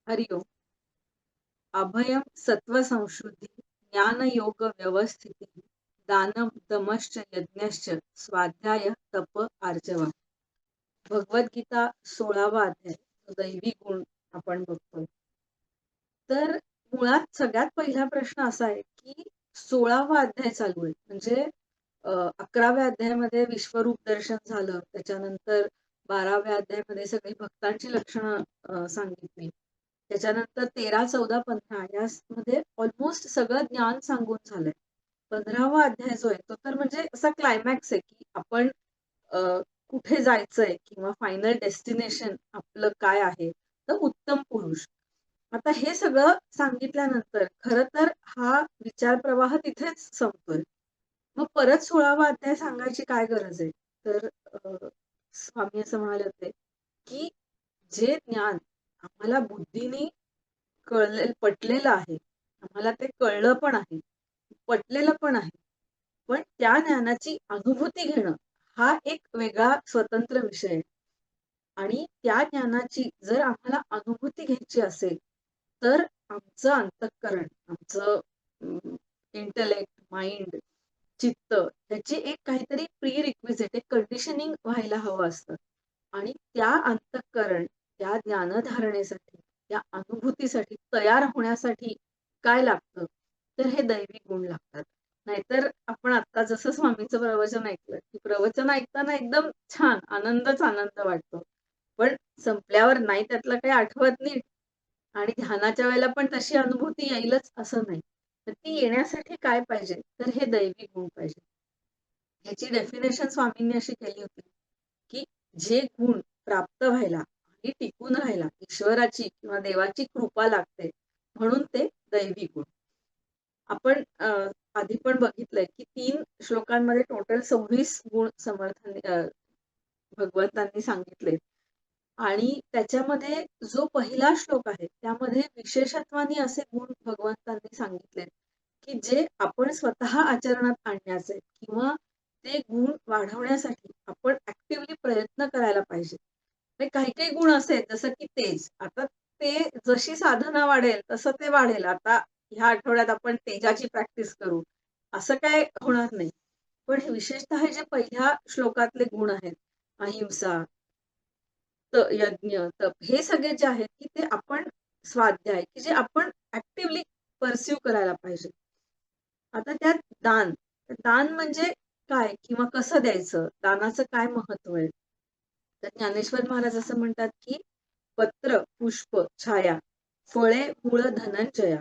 हरिओम. अभयं सत्त्वसंशुद्धी ज्ञानयोग व्यवस्थिती दानम दमश्च यज्ञश्च स्वाध्याय तप आर्जव. भगवद्गीता 16वा अध्याय दैवी गुण आपण बघतोय. तर मुळात सगळ्यात पहिला प्रश्न असा आहे की 16वा अध्याय चालू आहे म्हणजे 11व्या अध्यायामध्ये विश्वरूप दर्शन झालं, त्याच्यानंतर 12व्या अध्यायामध्ये सगळी भक्तांची लक्षणं सांगितली, त्याच्यानंतर 13, 14, 15 यामध्ये ऑलमोस्ट सगळं ज्ञान सांगून झालंय. 15वा अध्याय जो आहे तो तर म्हणजे असा क्लायमॅक्स आहे की आपण अ, कुठे जायचंय किंवा फायनल डेस्टिनेशन आपलं काय आहे, तर उत्तम पुरुष. आता हे सगळं सांगितल्यानंतर खरं तर हा विचार प्रवाह तिथेच संपतोय. मग परत 16वा अध्याय सांगायची काय गरज आहे? तर स्वामी असं म्हणाले होते, की जे ज्ञान आम्हाला बुद्धीने पटलेलं आहे, आम्हाला ते कळलं पण आहे, पटलेलं पण आहे. पण त्या ज्ञानाची अनुभूती घेणं हा एक वेगळा स्वतंत्र विषय आहे. आणि त्या ज्ञानाची जर आम्हाला अनुभूती घ्यायची असेल, तर आमचं अंतःकरण, आमचं इंटलेक्ट, माइंड, चित्त ह्याची एक काहीतरी प्री रिक्विजिट, एक कंडिशनिंग व्हायला हवं असतं. आणि त्या अंतःकरण, त्या ज्ञानधारणेसाठी, त्या अनुभूतीसाठी तयार होण्यासाठी काय लागतं? तर हे दैवी गुण लागतात. नाहीतर आपण आता जसं स्वामींचं प्रवचन ऐकलं, की प्रवचन ऐकताना एकदम छान, आनंदच आनंद वाटतो. पण संपल्यावर नाही त्यातलं काही आठवत नीट आणि ध्यानाच्या वेळेला पण तशी अनुभूती येईलच असं नाही. तर ती येण्यासाठी काय पाहिजे? तर हे दैवी गुण पाहिजे. ह्याची डेफिनेशन स्वामींनी अशी केली होती, की जे गुण प्राप्त व्हायला आणि टिकून राहायला ईश्वराची किंवा देवाची कृपा लागते, म्हणून ते दैवी गुण. आपण आधी पण बघितलंय, की 3 श्लोकांमध्ये टोटल 26 गुण भगवंतांनी सांगितलेत. आणि त्याच्यामध्ये जो पहिला श्लोक आहे, त्यामध्ये विशेषत्वाने असे गुण भगवंतांनी सांगितलेत, की जे आपण स्वतः आचरणात आणण्याचे आहेत किंवा ते गुण वाढवण्यासाठी आपण ॲक्टिव्हली प्रयत्न करायला पाहिजे. म्हणजे काही-काही गुण असे आहेत, जसं की तेज. आता ते जशी साधना वाढेल, तसं ते वाढेल. आता ह्या आठवड्यात आपण तेजाची प्रॅक्टिस करू, असं काय होणार नाही. पण हे विशेषतः हे जे पहिल्या श्लोकातले गुण आहेत, अहिंसा, यज्ञ, तप हे सगळे जे आहेत, की ते आपण स्वाध्याय, की जे आपण ॲक्टिव्हली पर्स्यू करायला पाहिजे. आता त्यात दान. तर दान म्हणजे काय किंवा कसं द्यायचं? दानाचं काय महत्व आहे? तर ज्ञानेश्वर महाराज असं म्हणतात, की पत्र, पुष्प, छाया, फळे, मूळ धनंजया,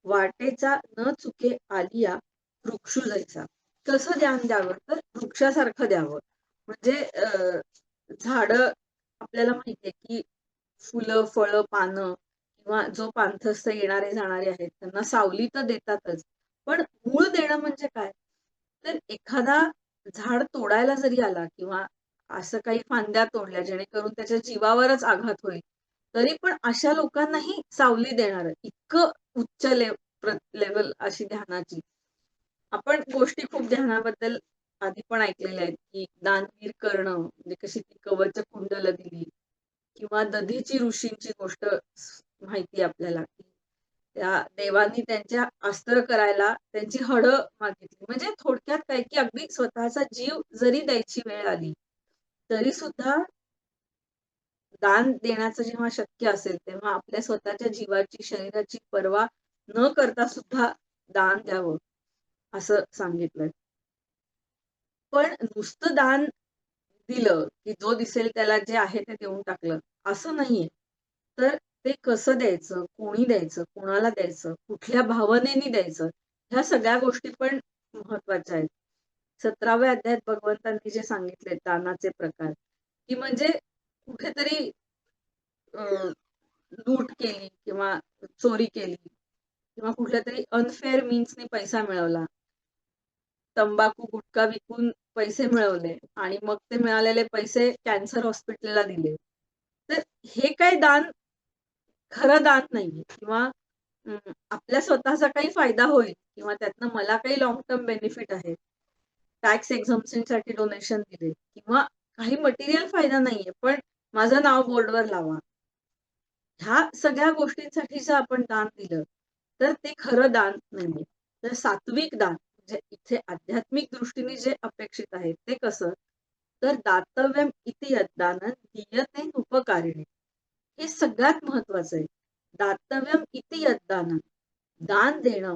वाटेचा न चुके आलिया, वृक्षू जैसा. कसं ज्ञान द्यावं? तर वृक्षासारखं द्यावं. म्हणजे झाडं आपल्याला माहिती आहे, की फुलं, फळं, पानं किंवा जो पांथस्थ येणारे जाणारे आहेत, त्यांना सावली तर देतातच. पण मूळ देणं म्हणजे काय? तर एखादा झाड तोडायला जरी आला किंवा असं काही फांद्या तोडल्या जेणेकरून त्याच्या जीवावरच आघात होईल, तरी पण अशा लोकांनाही सावली देणारं इतकं उच्च लेव्हल अशी ध्यानाची. आपण गोष्टी खूप ध्यानाबद्दल आधी पण ऐकलेल्या आहेत, की दानवीर कर्ण म्हणजे कशी ती कवच कुंडलं दिली किंवा दधीची ऋषींची गोष्ट माहिती आहे आपल्याला, की त्या देवांनी त्यांच्या अस्त्र करायला त्यांची हडं मागितली. म्हणजे थोडक्यात काय, की अगदी स्वतःचा जीव जरी द्यायची वेळ आली, तरी सुद्धा दान देण्याचं जेव्हा शक्य असेल, तेव्हा आपल्या स्वतःच्या जीवाची, शरीराची पर्वा न करता सुद्धा दान द्यावं, असं सांगितलंय. पण नुसतं दान दिलं, की जो दिसेल त्याला जे आहे ते देऊन टाकलं, असं नाहीये. तर ते कसं द्यायचं, कोणी द्यायचं, कोणाला द्यायचं, कुठल्या भावनेने द्यायचं, ह्या सगळ्या गोष्टी पण महत्त्वाच्या आहेत. 17व्या अध्यायात भगवंतांनी जे सांगितले दानाचे प्रकार, की म्हणजे कुठेतरी अ, लूट केली किंवा चोरी केली किंवा कुठल्यातरी अनफेअर मीन्सनी पैसा मिळवला. तंबाखू, गुटखा विकून पैसे मिळवले आणि मग ते मिळालेले पैसे कॅन्सर हॉस्पिटलला दिले. तर हे काही दान, खरं दान नाहीये किंवा आपल्या स्वतःचा काही फायदा होईल किंवा त्यातनं मला काही लाँग टर्म बेनिफिट आहे. टॅक्स एक्झम्पशनसाठी डोनेशन दिले किंवा काही मटेरियल फायदा नाहीये, पण माझं नाव बोर्डवर लावा. ह्या सगळ्या गोष्टींसाठी जर आपण दान दिलं, तर ते खरं दान नाहीये. तर सात्विक दान म्हणजे इथे आध्यात्मिक दृष्टीने जे अपेक्षित आहे ते कसं? तर दातव्यम इति यद्दानं दीयते नुपकारिणे. हे सगळ्यात महत्वाचं आहे. दातव्यम इति यद्दानं. दान देणं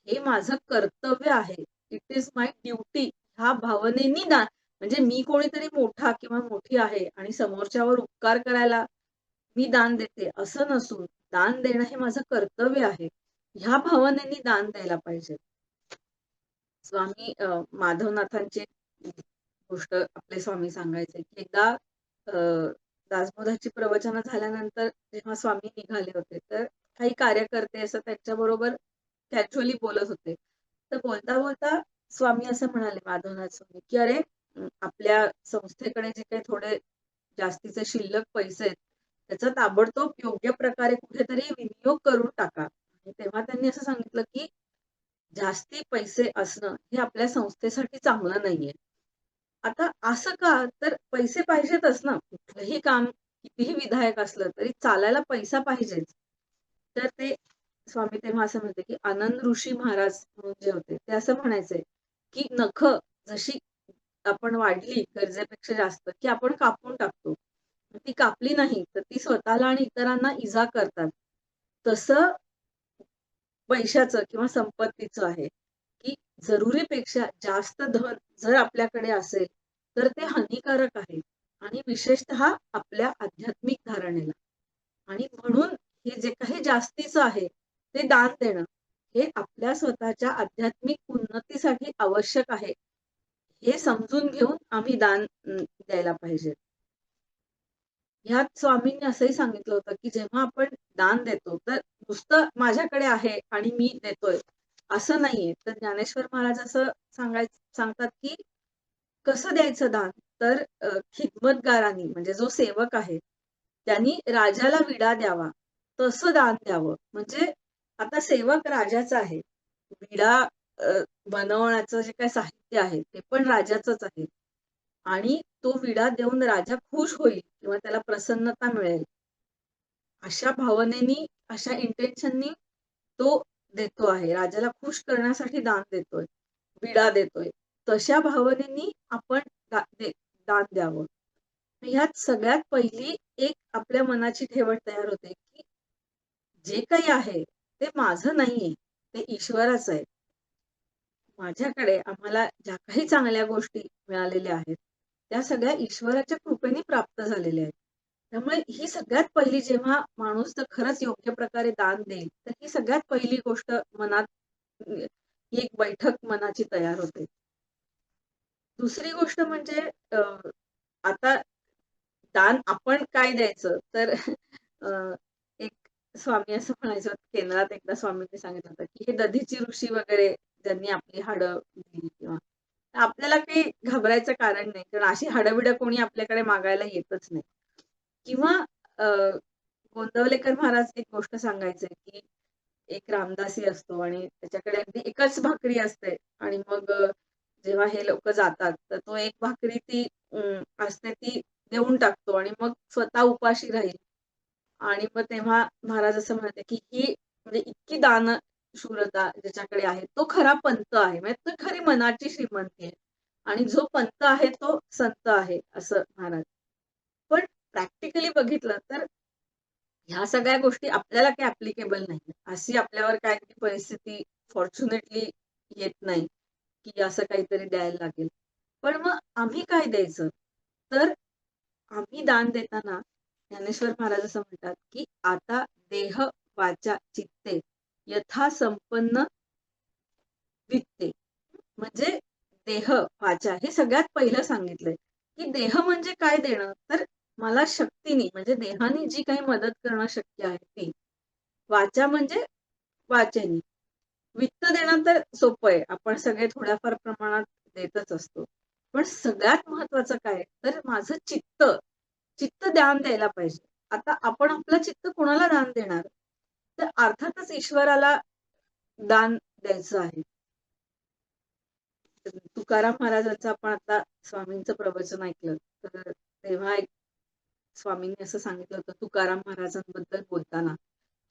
हे माझं कर्तव्य आहे. इट इज माय ड्युटी ह्या भावनेनी दान म्हणजे मी कोणीतरी मोठा किंवा मोठी आहे आणि समोरच्यावर उपकार करायला मी दान देते असं नसून दान देणं हे माझं कर्तव्य आहे. ह्या भावनेनी दान द्यायला पाहिजे. स्वामी माधवनाथांची एक गोष्ट आपले स्वामी सांगायचे, की एकदा दासबोधाची प्रवचनं झाल्यानंतर जेव्हा स्वामी निघाले होते, तर काही कार्यकर्ते असं त्यांच्याबरोबर कॅज्युअली बोलत होते. तर बोलता-बोलता स्वामी असं म्हणाले, माधवनाथ स्वामी, की "अरे, आपल्या संस्थेकडे जे काही थोडे जास्तीचे शिल्लक पैसे आहेत, त्याचा ताबडतोब योग्य प्रकारे कुठेतरी विनियोग करून टाका." आणि तेव्हा त्यांनी असं सांगितलं, की जास्ती पैसे असणं हे आपल्या संस्थेसाठी चांगलं नाहीये. आता असं का? तर पैसे पाहिजेतच ना. कुठलंही काम कितीही विधायक असलं तरी चालायला पैसा पाहिजेच. तर ते स्वामी तेव्हा असं म्हणते, की आनंद ऋषी महाराज म्हणून जे होते, ते असं म्हणायचे, की नखं जशी आपण वाढली गरजेपेक्षा जास्त, की आपण कापून टाकतो. ती कापली नाही, तर ती स्वतःला आणि इतरांना इजा करतात. तसं पैशाचं किंवा संपत्तीचं आहे, की जरुरीपेक्षा जास्त धन जर आपल्याकडे असेल, तर ते हानिकारक आहे आणि विशेषतः आपल्या आध्यात्मिक धारणेला. आणि म्हणून हे जे काही जास्तीचं आहे, ते दान देणं, हे आपल्या स्वतःच्या आध्यात्मिक उन्नतीसाठी आवश्यक आहे. हे समजून घेऊन आम्ही दान द्यायला पाहिजे. ह्यात स्वामींनी असंही सांगितलं होतं, की जेव्हा आपण दान देतो, तर नुसतं माझ्याकडे आहे आणि मी देतोय, असं नाहीये. तर ज्ञानेश्वर महाराज असं सांगतात, की कसं द्यायचं दान? तर खिदमतगारांनी म्हणजे जो सेवक आहे, त्यांनी राजाला विडा द्यावा, तसं दान द्यावं. म्हणजे आता सेवक राजाचा आहे. विडा अ, बनवण्याचं जे काही साहित्य आहे, ते पण राजाचंच आहे. आणि तो विडा देऊन राजा खुश होईल किंवा त्याला प्रसन्नता मिळेल. अशा भावनेनी, अशा इंटेन्शननी तो देतो आहे. राजाला खुश करण्यासाठी दान देतोय, विडा देतोय. तशा भावनेनी आपण दान द्यावं. ह्यात सगळ्यात पहिली एक आपल्या मनाची ठेवण तयार होते, की जे काही आहे ते माझं नाहीये, ते ईश्वराचं आहे. माझ्याकडे आम्हाला ज्या काही चांगल्या गोष्टी मिळालेल्या आहेत, त्या सगळ्या ईश्वराच्या कृपेने प्राप्त झालेल्या आहेत. त्यामुळे ही सगळ्यात पहिली जेव्हा माणूस जर खरंच योग्य प्रकारे दान देईल, तर ही सगळ्यात पहिली गोष्ट मनात ही एक बैठक मनाची तयार होते. दुसरी गोष्ट म्हणजे अ, आता दान आपण काय द्यायचं? तर एक स्वामी असं म्हणायचं होतं, केंद्रात एकदा स्वामींनी सांगितलं होतं, की हे दधीची ऋषी वगैरे ज्यांनी आपली हाडं दिली किंवा आपल्याला काही घाबरायचं कारण नाही. कारण अशी हाडं-बिडं कोणी आपल्याकडे मागायला येतच नाही. किंवा अ, गोंदवलेकर महाराज एक गोष्ट सांगायचे, की एक रामदासी असतो आणि त्याच्याकडे अगदी एकच भाकरी असते आणि मग जेव्हा हे लोकं जातात, तर तो एक भाकरी ती असते ती देऊन टाकतो आणि मग स्वतः उपाशी राहील. आणि मग तेव्हा महाराज असं म्हणाले, की ही म्हणजे इतकी दानशूरता ज्याच्याकडे आहे, तो खरा पंत आहे. म्हणजे तो खरी मनाची श्रीमंती आहे. आणि जो पंत आहे तो संत आहे, असं महाराज. पण प्रॅक्टिकली बघितलं तर ह्या सगळ्या गोष्टी आपल्याला काही ॲप्लिकेबल नाहीये. अशी आपल्यावर काही परिस्थिती फॉर्च्युनेटली येत नाही, की असं काहीतरी द्यायला लागेल. पण मग आम्ही काय द्यायचं? तर आम्ही दान देताना ज्ञानेश्वर महाराज असं म्हणतात, की "आता देह, वाचा, चित्ते यथा संपन्न वित्ते." म्हणजे देह, वाचा हे सगळ्यात पहिलं सांगितलंय, की देह म्हणजे काय देणं? तर मला शक्तीनी म्हणजे देहाने जी काही मदत करणं शक्य आहे ती. वाचा म्हणजे वाचेनी. वित्त देणं तर सोपं आहे. आपण सगळे थोड्याफार प्रमाणात देतच असतो. पण सगळ्यात महत्वाचं काय? तर माझं चित्त, चित्त दान द्यायला पाहिजे. आता आपण आपलं चित्त कोणाला दान देणार? तर अर्थातच ईश्वराला दान द्यायचं आहे. तुकाराम महाराजांचं आपण आता स्वामींचं प्रवचन ऐकलं, तर तेव्हा स्वामींनी असं सांगितलं होतं तुकाराम महाराजांबद्दल बोलताना,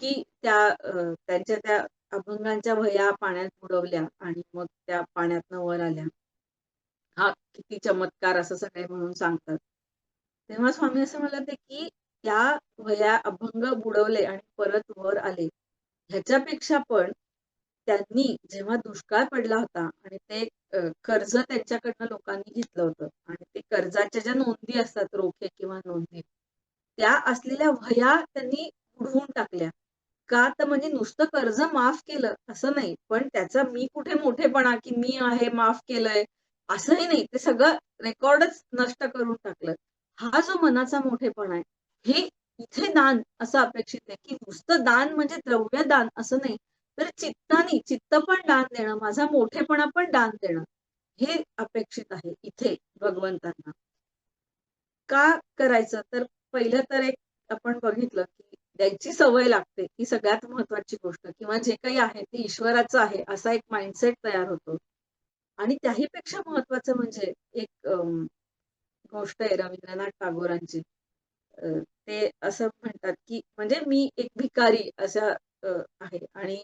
की त्यांच्या त्या अभंगांच्या वह्या पाण्यात बुडवल्या आणि मग त्या पाण्यातनं वर आल्या. हा किती चमत्कार असं सगळे म्हणून सांगतात. तेव्हा स्वामी असं म्हणाले, की त्या वह्या अभंग बुडवले आणि परत वर आले. ह्याच्यापेक्षा पण त्यांनी जेव्हा दुष्काळ पडला होता आणि ते कर्ज त्यांच्याकडनं लोकांनी घेतलं होतं आणि ते कर्जाच्या ज्या नोंदी असतात रोखे किंवा नोंदी, त्या असलेल्या वह्या त्यांनी बुडवून टाकल्या. का तर म्हणजे नुसतं कर्ज माफ केलं असं नाही, पण त्याचा मी कुठे मोठेपणा, की मी आहे माफ केलंय, असंही नाही. ते सगळं रेकॉर्डच नष्ट करून टाकलं. हा जो मनाचा मोठेपणा आहे, हे इथे दान असं अपेक्षित आहे, की नुसतं दान म्हणजे द्रव्य दान असं नाही, तर चित्तानी, चित्त पण दान देणं, माझा मोठेपणा पण दान देणं, हे अपेक्षित आहे इथे भगवंतांना. का करायचं? तर पहिलं तर एक आपण बघितलं, की द्यायची सवय लागते, ही सगळ्यात महत्वाची गोष्ट किंवा जे काही आहे ते ईश्वराचं आहे, असा एक माइंडसेट तयार होतो. आणि त्याही पेक्षा महत्वाचं म्हणजे एक गोष्ट आहे रवींद्रनाथ टागोरांची. अ, ते असं म्हणतात, की म्हणजे मी एक भिकारी असा आहे आणि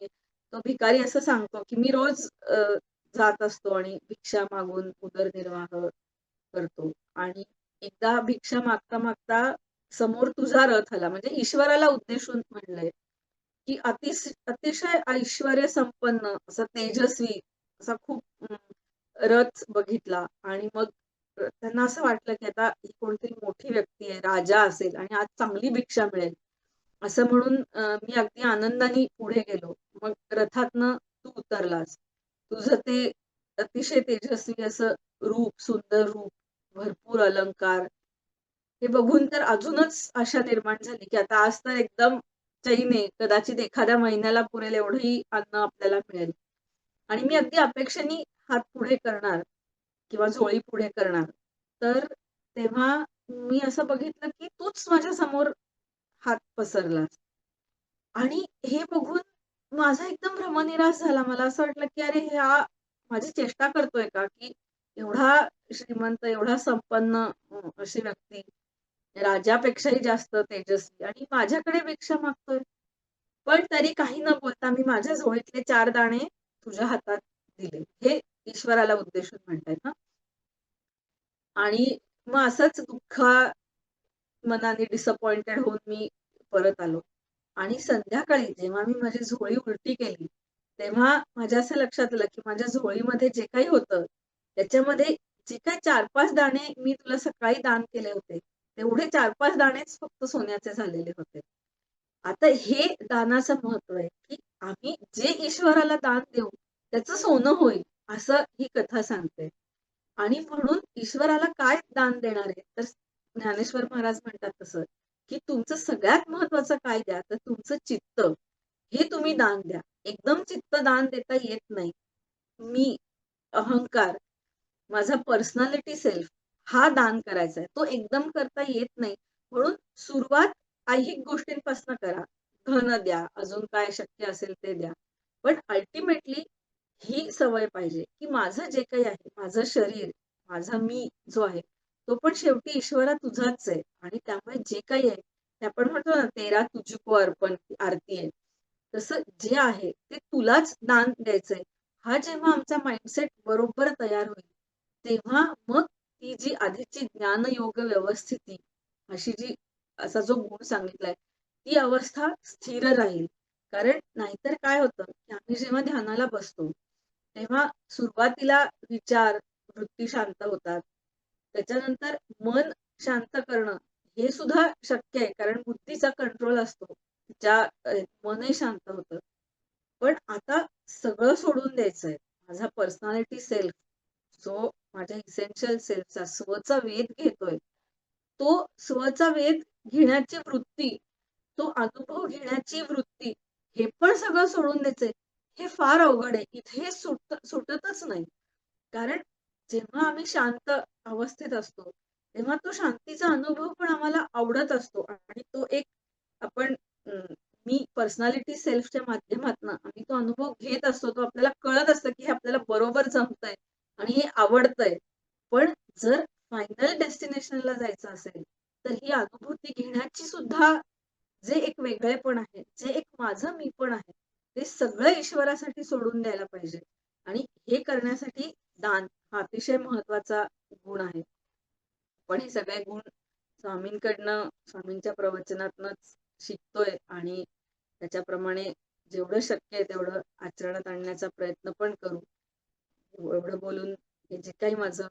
तो भिकारी असं सांगतो, की मी रोज जात असतो आणि भिक्षा मागून उदरनिर्वाह करतो आणि एकदा भिक्षा मागता-मागता समोर तुझा रथ आला. म्हणजे ईश्वराला उद्देशून म्हणलंय, की अतिशय ऐश्वर्य संपन्न, असा तेजस्वी, असा खूप रथ बघितला आणि मग त्यांना असं वाटलं, की आता ही कोणतरी मोठी व्यक्ती आहे, राजा असेल आणि आज चांगली भिक्षा मिळेल. असं म्हणून मी अगदी आनंदाने पुढे गेलो. मग रथातनं तू उतरलास. तुझं ते अतिशय तेजस्वी असं रूप, सुंदर रूप, भरपूर अलंकार, हे बघून तर अजूनच आशा निर्माण झाली, की आता आज तर एकदम चैन कदाचित एखाद्या महिन्याला पुरेल एवढंही अन्न आपल्याला मिळेल. आणि मी अगदी अपेक्षेने हात पुढे करणार किंवा झोळी पुढे करणार. तर तेव्हा मी असं बघितलं, की तूच माझ्या समोर हात पसरलास. आणि हे बघून माझा एकदम भ्रमनिरास झाला. मला असं वाटलं, की अरे हा माझी चेष्टा करतोय का? की एवढा श्रीमंत, एवढा संपन्न अशी व्यक्ती, राजापेक्षाही जास्त तेजस्वी आणि माझ्याकडे भिक्षा मागतोय. पण तरी काही न बोलता मी माझ्या झोळीतले 4 दाणे तुझ्या हातात दिले. हे ईश्वराला उद्देशून म्हणतायत ना. आणि मग असंच मनाने डिसअपॉइंटेड होऊन मी परत आलो. आणि संध्याकाळी जेव्हा मी माझी झोळी उलटी केली, तेव्हा माझ्या असं लक्षात आलं, की माझ्या झोळीमध्ये जे काही होतं, त्याच्यामध्ये जे काही 4-5 दाणे मी तुला सकाळी दान केले होते, तेवढे 4-5 दाणेच फक्त सोन्याचे झालेले होते. आता हे दानाचं महत्व आहे, की आम्ही जे ईश्वराला दान देऊ, त्याचं सोनं होईल, असं ही कथा सांगते. आणि म्हणून ईश्वराला काय दान देणार आहे? तर ज्ञानेश्वर महाराज म्हणतात तसं, की तुमचं सगळ्यात महत्वाचं काय द्या? तर तुमचं चित्त, हे तुम्ही दान द्या. एकदम चित्त दान देता येत नाही. मी, अहंकार, माझा पर्सनॅलिटी सेल्फ हा दान करायचा आहे. तो एकदम करता येत नाही. म्हणून सुरुवात ऐहिक गोष्टींपासून करा. धन द्या, अजून काय शक्य असेल ते द्या. पण अल्टिमेटली ही सवय पाहिजे, की माझं जे काही आहे, माझं शरीर, माझा मी जो आहे, तो पण शेवटी ईश्वरा तुझाच आहे आणि त्यामुळे जे काही आहे, ते आपण म्हणतो ना, "तेरा तुझको अर्पण" आरती आहे. तसं जे आहे ते तुलाच दान द्यायचंय. हा जेव्हा आमचा माइंडसेट बरोबर तयार होईल, तेव्हा मग ती जी आधीची ज्ञानयोग व्यवस्थिती अशी असा जो गुण सांगितलाय, ती अवस्था स्थिर राहील. कारण नाहीतर काय होतं, की आम्ही जेव्हा ध्यानाला बसतो, तेव्हा सुरुवातीला विचार, वृत्ती शांत होतात. त्याच्यानंतर मन शांत करणं हे सुद्धा शक्य आहे. कारण बुद्धीचा कंट्रोल असतो. ज्या मनही शांत होतं. पण आता सगळं सोडून द्यायचंय. माझा पर्सनॅलिटी सेल्फ जो माझ्या इसेन्शियल सेल्फचा स्वचा वेध घेतोय, तो स्वचा वेध घेण्याची वृत्ती, तो अनुभव घेण्याची वृत्ती, हे पण सगळं सोडून द्यायचंय. हे फार अवघड आहे. इथे हे सुटतच नाही. कारण जेव्हा आम्ही शांत अवस्थेत असतो, तेव्हा तो शांतीचा अनुभव पण आम्हाला आवडत असतो आणि तो एक आपण मी पर्सनॅलिटी सेल्फच्या माध्यमातनं आम्ही तो अनुभव घेत असतो. तो आपल्याला कळत असतं, की हे आपल्याला बरोबर जमतंय आणि हे आवडतंय. पण जर फायनल डेस्टिनेशनला जायचं असेल, तर ही अनुभूती घेण्याची सुद्धा जे एक वेगळेपण आहे, जे एक माझं मीपण आहे, ते सगळं ईश्वरासाठी सोडून द्यायला पाहिजे. आणि हे करण्यासाठी दान हा अतिशय महत्वाचा गुण आहे. आपण हे सगळे गुण स्वामींच्या प्रवचनातनंच शिकतोय आणि त्याच्याप्रमाणे जेवढं शक्य आहे तेवढं आचरणात आणण्याचा प्रयत्न पण करू. एवढं बोलून हे जे काही माझं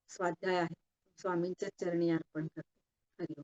स्वाध्याय आहे, स्वामींच्याच चरणी अर्पण करते. हरी